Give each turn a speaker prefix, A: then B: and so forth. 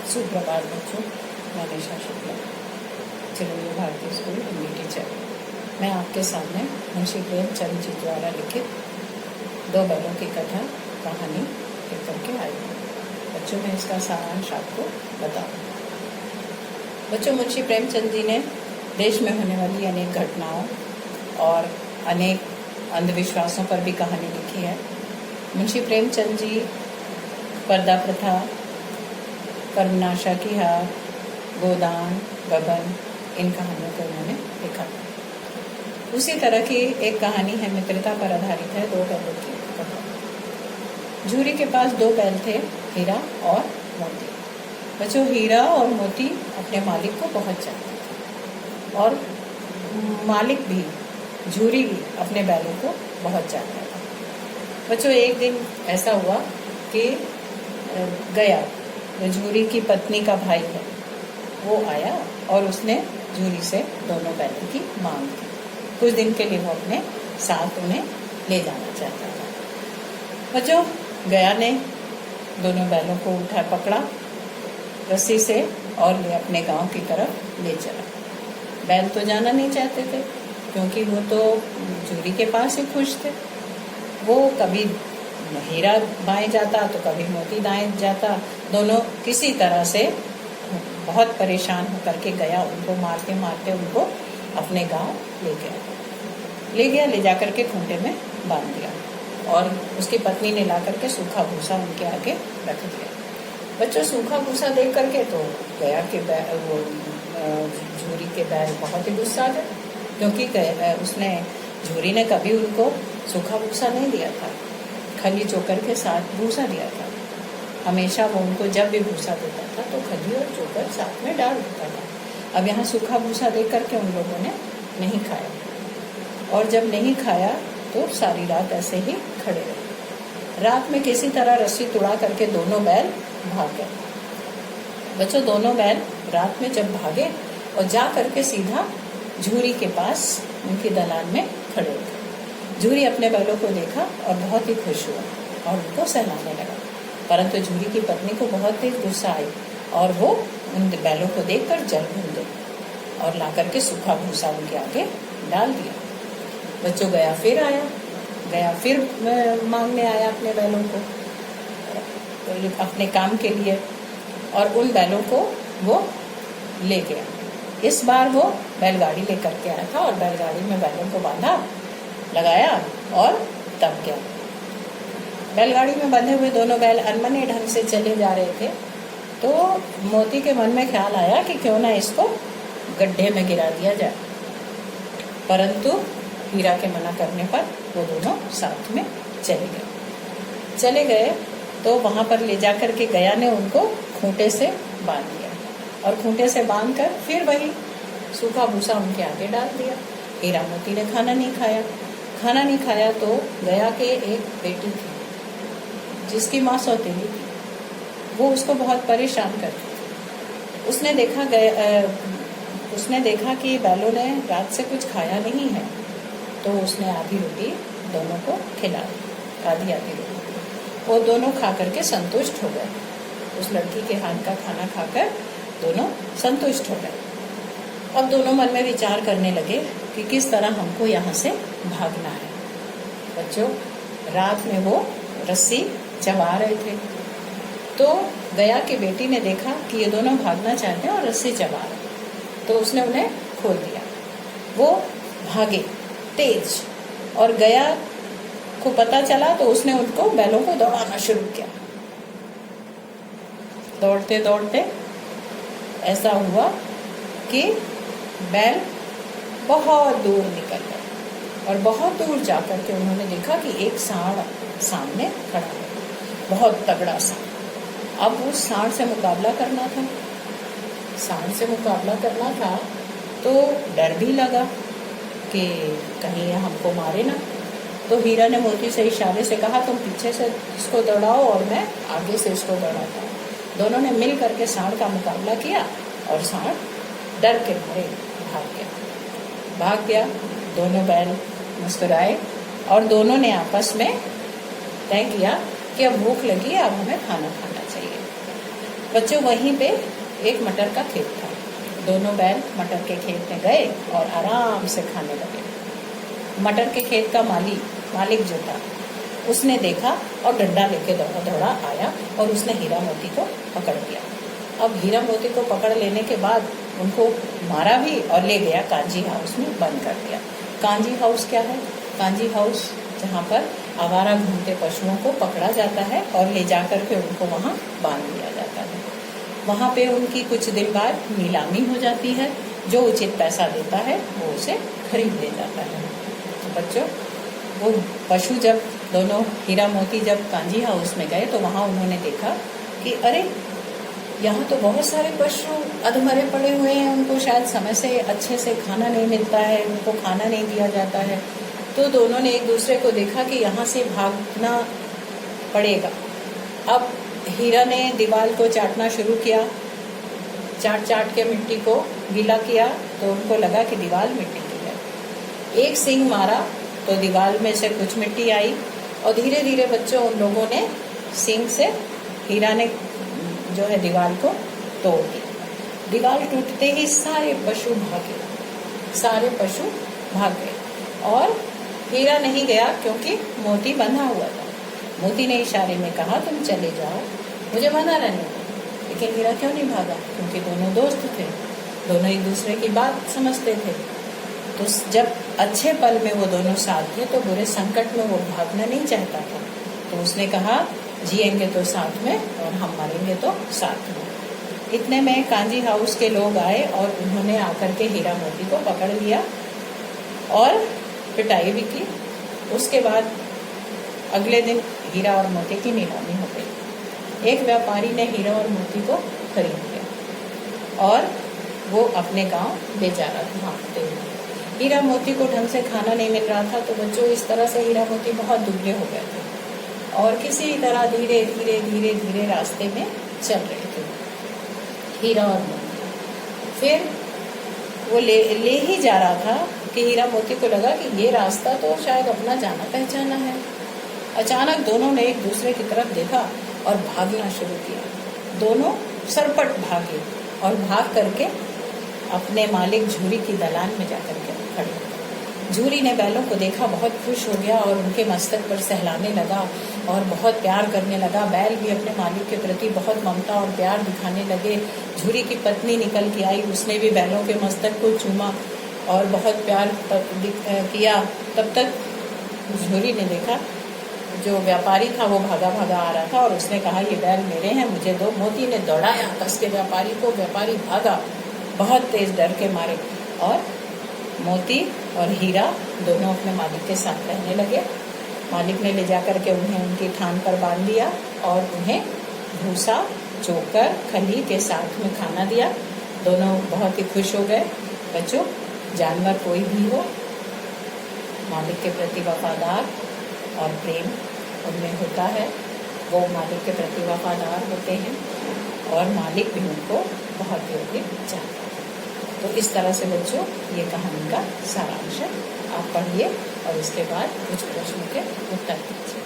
A: सुप्रभात बच्चों, मैं निशा शुक्ला, चिरंजीवी भारतीय स्कूल हिंदी टीचर। मैं आपके सामने मुंशी प्रेमचंद जी द्वारा लिखित दो बैलों की कथा कहानी लेकर के आई हूँ। बच्चों, मैं इसका सारांश आपको बताऊँ। बच्चों, मुंशी प्रेमचंद जी ने देश में होने वाली अनेक घटनाओं और अनेक अंधविश्वासों पर भी कहानी लिखी है। मुंशी प्रेमचंद जी पर्दा प्रथा, कर्मनाशा की हार, गोदान, गबन, इन कहानियों को उन्होंने लिखा। उसी तरह की एक कहानी है, मित्रता पर आधारित है, दो बैलों की कथा। झूरी के पास दो बैल थे, हीरा और मोती। बच्चों, हीरा और मोती अपने मालिक को बहुत चाहते थे और मालिक भी, झूरी भी अपने बैलों को बहुत चाहता था। बच्चों, एक दिन ऐसा हुआ कि गया, झूरी की पत्नी का भाई है, वो आया और उसने झूरी से दोनों बैलों की मांग की। कुछ दिन के लिए वो अपने साथ उन्हें ले जाना चाहता था। बच्चों, गया ने दोनों बैलों को उठा पकड़ा रस्सी से और ले अपने गांव की तरफ ले चला। बैल तो जाना नहीं चाहते थे क्योंकि वो तो झूरी के पास ही खुश थे। वो कभी हीरा बाएं जाता तो कभी मोती दाएं जाता। दोनों किसी तरह से बहुत परेशान होकर के गया उनको मारते मारते उनको अपने गांव ले गया, ले जाकर के खूंटे में बांध दिया और उसकी पत्नी ने ला करके सूखा भूसा उनके आगे रख दिया। बच्चों, सूखा भूसा देख करके तो गया के वो झूरी के बैल बहुत ही गुस्सा गए क्योंकि उसने झूरी ने कभी उनको सूखा भूसा नहीं दिया था, खली चोकर के साथ भूसा दिया था। हमेशा वो उनको जब भी भूसा देता था तो खली और चोकर साथ में डाल देता था। अब यहाँ सूखा भूसा देख करके उन लोगों ने नहीं खाया और जब नहीं खाया तो सारी रात ऐसे ही खड़े रहे। रात में किसी तरह रस्सी तुड़ा करके दोनों बैल भाग गए। बच्चों, दोनों बैल रात में जब भागे और जा करके सीधा झूरी के पास उनकी दलान में खड़े थे। झूरी अपने बैलों को देखा और बहुत ही खुश हुआ और उनको सहलाने लगा, परंतु झूरी की पत्नी को बहुत तेज गुस्सा आई और वो उन बैलों को देखकर जल भून गई और ला करके सूखा भूसा उनके आगे डाल दिया। बच्चों, गया फिर मांगने आया अपने बैलों को अपने काम के लिए और उन बैलों को वो ले गया। इस बार वो बैलगाड़ी लेकर के आया था और बैलगाड़ी में बैलों को बांधा, लगाया और तब गया। बैलगाड़ी में बंधे हुए दोनों बैल अनमने ढंग से चले जा रहे थे तो मोती के मन में ख्याल आया कि क्यों ना इसको गड्ढे में गिरा दिया जाए, परंतु हीरा के मना करने पर वो दोनों साथ में चले गए तो वहां पर ले जाकर के गया ने उनको खूंटे से बांध दिया और खूंटे से बांध कर फिर वही सूखा भूसा उनके आगे डाल दिया। हीरा मोती ने खाना नहीं खाया तो गया के एक बेटी थी जिसकी माँ सौतेली थी, वो उसको बहुत परेशान करती थी। उसने देखा कि बैलों ने रात से कुछ खाया नहीं है तो उसने आधी रोटी दोनों को खिला दी, आधी रोटी। वो दोनों खा करके संतुष्ट हो गए। उस लड़की के हाथ का खाना खाकर दोनों संतुष्ट हो गए। अब दोनों मन में विचार करने लगे कि किस तरह हमको यहाँ से भागना है। बच्चों, रात में वो रस्सी चबा रहे थे तो गया की बेटी ने देखा कि ये दोनों भागना चाहते हैं और रस्सी चबा रहे, तो उसने उन्हें खोल दिया। वो भागे तेज और गया को पता चला तो उसने उनको बैलों को दौड़ाना शुरू किया। दौड़ते दौड़ते ऐसा हुआ कि बैल बहुत दूर निकल गए और बहुत दूर जाकर के उन्होंने देखा कि एक सांड सामने खड़ा है, बहुत तगड़ा सांड। अब उस सांड से मुकाबला करना था तो डर भी लगा कि कहीं ये हमको मारे ना। तो हीरा ने मोती से इशारे से कहा, तुम पीछे से इसको दौड़ाओ और मैं आगे से इसको दौड़ाता हूँ। दोनों ने मिल करके सांड का मुकाबला किया और सांड डर के मारे भाग गया। दोनों बैल मुस्कुराए और दोनों ने आपस में तय किया कि अब भूख लगी है, अब हमें खाना खाना चाहिए। बच्चों वहीं पे एक मटर का खेत था। दोनों बैल मटर के खेत में गए और आराम से खाने लगे। मटर के खेत का मालिक जो था उसने देखा और डंडा लेके दौड़ा दौड़ा आया और उसने हीरा मोती को पकड़ लिया। अब हीरा मोती को पकड़ लेने के बाद उनको मारा भी और ले गया कांजी हाउस में बंद कर दिया। कांजी हाउस क्या है? कांजी हाउस जहाँ पर आवारा घूमते पशुओं को पकड़ा जाता है और ले जाकर के उनको वहाँ बांध दिया जाता है। वहाँ पे उनकी कुछ दिन बाद नीलामी हो जाती है। जो उचित पैसा देता है वो उसे खरीद ले जाता है। तो बच्चों, वो पशु जब दोनों हीरा मोती जब कांजी हाउस में गए तो वहाँ उन्होंने देखा कि अरे, यहाँ तो बहुत सारे पशु अधमरे पड़े हुए हैं। उनको शायद समय से अच्छे से खाना नहीं मिलता है, उनको खाना नहीं दिया जाता है। तो दोनों ने एक दूसरे को देखा कि यहाँ से भागना पड़ेगा। अब हीरा ने दीवार को चाटना शुरू किया। चाट के मिट्टी को गीला किया तो उनको लगा कि दीवार मिट्टी की है। एक सींग मारा तो दीवार में से कुछ मिट्टी आई और धीरे धीरे बच्चों उन लोगों ने सींग से हीरा ने जो है दीवार को तोड़ दिया। दीवार टूटते ही सारे पशु भाग गए और हीरा नहीं गया क्योंकि मोती बंधा हुआ था। मोती ने इशारे में कहा, तुम चले जाओ, मुझे बंधा रहने दो। लेकिन हीरा क्यों नहीं भागा? क्योंकि दोनों दोस्त थे, दोनों एक दूसरे की बात समझते थे। तो जब अच्छे पल में वो दोनों साथ थे तो बुरे संकट में वो भागना नहीं चाहता था। तो उसने कहा, जिएंगे तो साथ में और हम मरेंगे तो साथ में। इतने में कांजी हाउस के लोग आए और उन्होंने आकर के हीरा मोती को पकड़ लिया और पिटाई भी की। उसके बाद अगले दिन हीरा और मोती की नीलामी हो गई। एक व्यापारी ने हीरा और मोती को खरीद लिया और वो अपने गांव ले जा रहा था भागते हुए। हीरा मोती को ढंग से खाना नहीं मिल रहा था। तो बच्चों, इस तरह से हीरा मोती बहुत दुबले हो गए थे और किसी तरह धीरे धीरे रास्ते में चल रहे थे हीरा और मोती। फिर वो ले ही जा रहा था कि हीरा मोती को लगा कि ये रास्ता तो शायद अपना जाना पहचाना है। अचानक दोनों ने एक दूसरे की तरफ देखा और भागना शुरू किया। दोनों सरपट भागे और भाग करके अपने मालिक झूरी की दलान में जाकर के खड़े हो गए। झूरी ने बैलों को देखा, बहुत खुश हो गया और उनके मस्तक पर सहलाने लगा और बहुत प्यार करने लगा। बैल भी अपने मालिक के प्रति बहुत ममता और प्यार दिखाने लगे। झूरी की पत्नी निकल के आई, उसने भी बैलों के मस्तक को चूमा और बहुत प्यार किया। तब तक झूरी ने देखा जो व्यापारी था वो भागा आ रहा था और उसने कहा, ये बैल मेरे हैं, मुझे दो। मोती ने दौड़ाया कस के व्यापारी को। व्यापारी भागा बहुत तेज डर के मारे और मोती और हीरा दोनों अपने मालिक के साथ रहने लगे। मालिक ने ले जाकर के उन्हें उनकी थान पर बांध दिया और उन्हें भूसा, चोकर, खली के साथ में खाना दिया। दोनों बहुत ही खुश हो गए। बच्चों, जानवर कोई भी हो, मालिक के प्रति वफादार और प्रेम उनमें होता है। वो मालिक के प्रति वफादार होते हैं और मालिक भी उनको बहुत योग्य चाहता है। तो इस तरह से बच्चों, ये कहानी का सारांश है। आप पढ़िए और इसके बाद कुछ प्रश्नों के उत्तर दीजिए।